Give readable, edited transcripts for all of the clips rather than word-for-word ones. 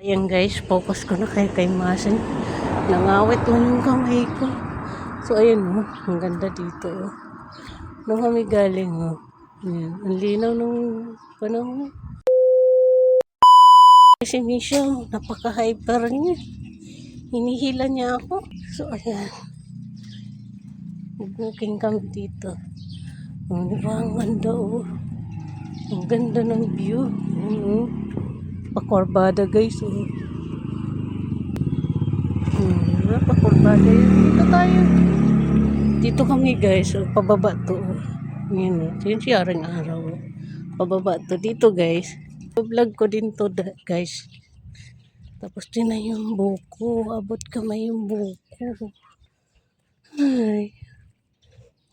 Ayan guys, focus ko na kay Masen. Nangawit lang yung kamay ko. So ayan oh, ang ganda dito oh. Nung kami galing oh. Ayan, ang linaw nung panahon. Si Misha, napaka-hyper niya. Hinihila niya ako. So ayan, booking kami dito. Oh, diba ang ganda oh. Ang ganda ng view. Oh. Pakorbada guys oh. Pakurbada yun. Dito tayo. Dito kami guys. Oh, pababa to. Oh. Yan o. Yan siya ring araw. Oh. Pababa to. Dito guys. Vlog ko din to guys. Tapos din na yung buko. Abot kamay yung buko. Ay.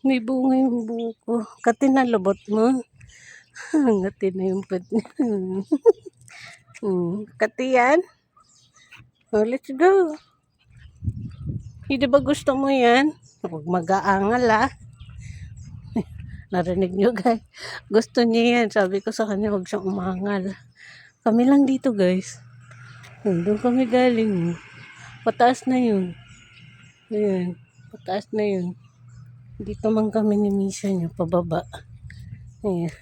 May bunga yung buko. Kati na labot mo. Ngati na yung pad niya. Kati yan. Oh, let's go. Hindi ba gusto mo yan? Huwag mag-aangal ah. Narinig nyo guys. Gusto niya yan. Sabi ko sa kanya huwag siyang umangal. Kami lang dito guys. Doon kami galing. Pataas na yun. Ayan. Pataas na yun. Dito man kami ni Misha niya. Pababa. Ayan.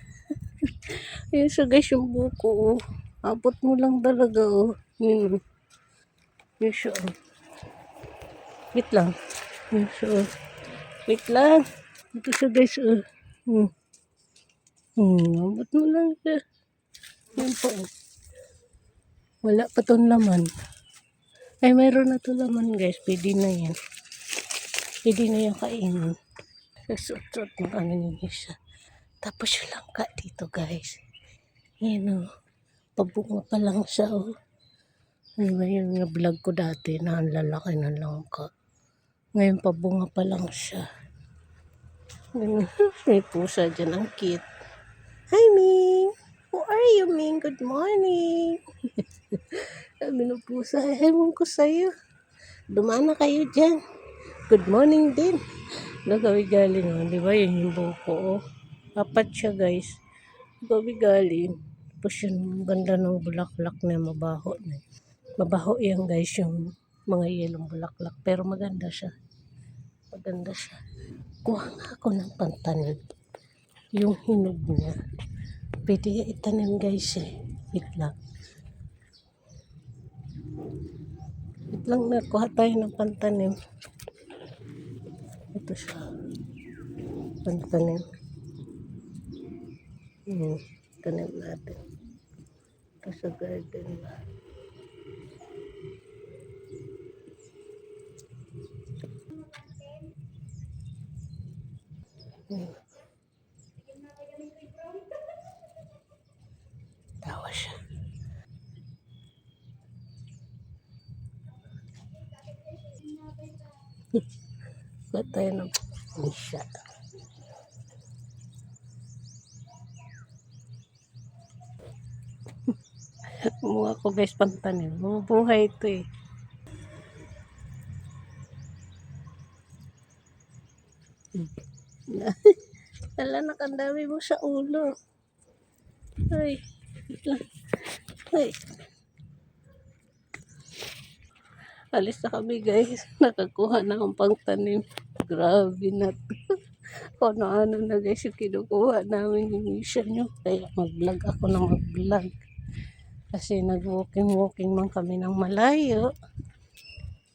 Ayan so guys yung buko. Oh. Abot mo lang talaga oh. Yun. Yun siya oh. Wait lang. Yun siya oh. Wait lang. Ito siya guys oh. Abot mo lang siya. Yan po. Wala pa itong laman. Ay, mayroon na ito laman guys. Pwede na yan. Pwede na yan kainin. Susot ng ano niya siya. Tapos yung langka dito guys. Yan o. Pabunga pa lang siya o. Ano ba yung vlog ko dati na ang lalaki ng langka. Ngayon pabunga pa lang siya. May pusa dyan. Ang cute. Hi Ming! Who are you Ming? Good morning! Sabi ng pusa, ewan ko sa'yo. Dumaan na kayo dyan. Good morning din. Doon kami galing. Oh. Di ba yun yung buko? Oh. Apat siya guys. Doon kami galing. Tapos yung ganda ng bulaklak na mabaho. Mabaho yan guys yung mga yelong bulaklak. Pero maganda siya. Maganda siya. Kuha nga ako ng pantanim. Yung hinog niya. Pwede itanim guys eh. Wait lang. Wait lang na. Kuha tayo ng pantanim. Ito siya. Pantanim. Tanim natin. Ito sa garden. Tawa siya. Kuha tayo ng Misha. Kumuha ko guys pantanim. Mabuhay ito eh. Wala nakandami mo sa ulo. Ay. Ay. Alis na kami guys. Nakakuha na akong pangtanim. Grabe na to. Kung ano na guys yung kinukuha namin yung mission nyo. Kaya mag-vlog ako na mag-vlog. Kasi nag-walking man kami ng malayo.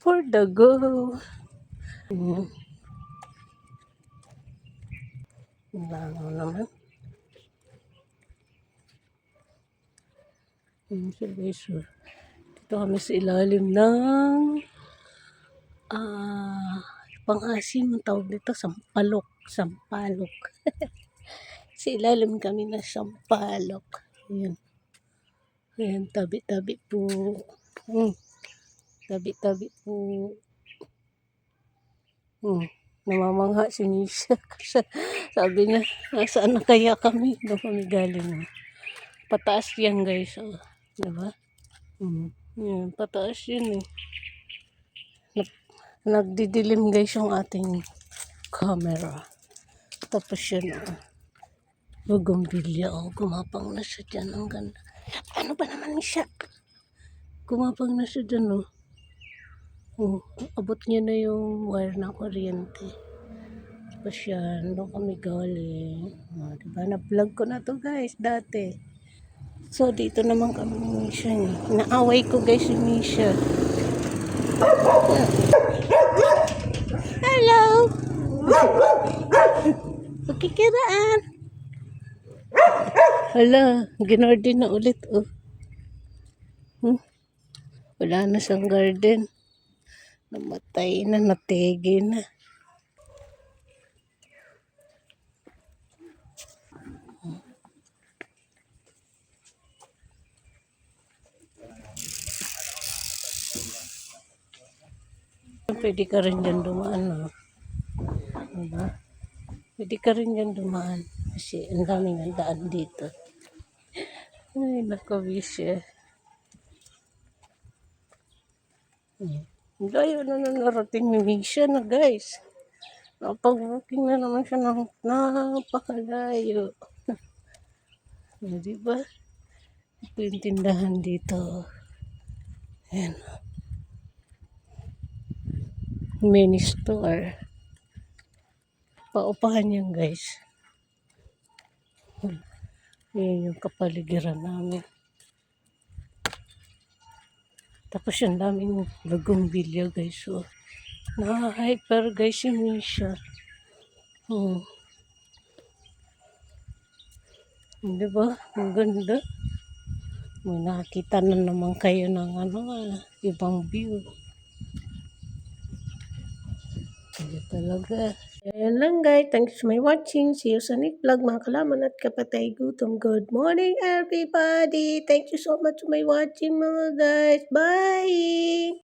For the go. Wala naman. So guys, dito kami sa ilalim ng pang-asim ang tawag dito, sampalok. Sa ilalim kami na sampalok. Ayan. Ayan, tabi-tabi po. Tabi-tabi po. Namamangha si Misha. Sabi niya, nasaan na kaya kami? Doon kami galing. Pataas yan guys. Oh. Diba? Yan, pataas yun eh. Nagdidilim guys yung ating camera. Tapos yun oh. Bugumbilya oh. Gumapang na siya dyan. Ang ganda. Ano ba naman siya? Gumapang na siya dyan, oh. Oh, abot niya na yung wire ng kuryente. Tapos yan, doon kami galing. Oh, diba? Na-vlog ko na to guys, dati. So, dito naman kami ni Misha. Naaway ko guys si Misha. Hello! Pagkikiraan. Hala, ginorden na ulit, oh. Wala na siyang garden. Namatay na, natege na. Pwede ka rin dyan dumaan, no? Diba? Pwede ka rin dyan dumaan. Kasi ang daming daan dito. Ay, nakabisya. Layo na narating ni Misha na guys. Napag-booking na naman siya ng napakalayo. Diba? Ito yung tindahan dito. Ayan. Mini store. Paupahan yan guys. Yan yung kapaligiran namin. Tapos yung daming bagumbilya guys. So, na-hyper guys si Misha. Diba? Ang ganda. May nakakita na naman kayo ng ibang view. Kaya talaga. Ayan lang guys. Thanks for my watching. See you sa next vlog mga kalaman at kapatay gutom. Good morning everybody. Thank you so much for my watching mga guys. Bye!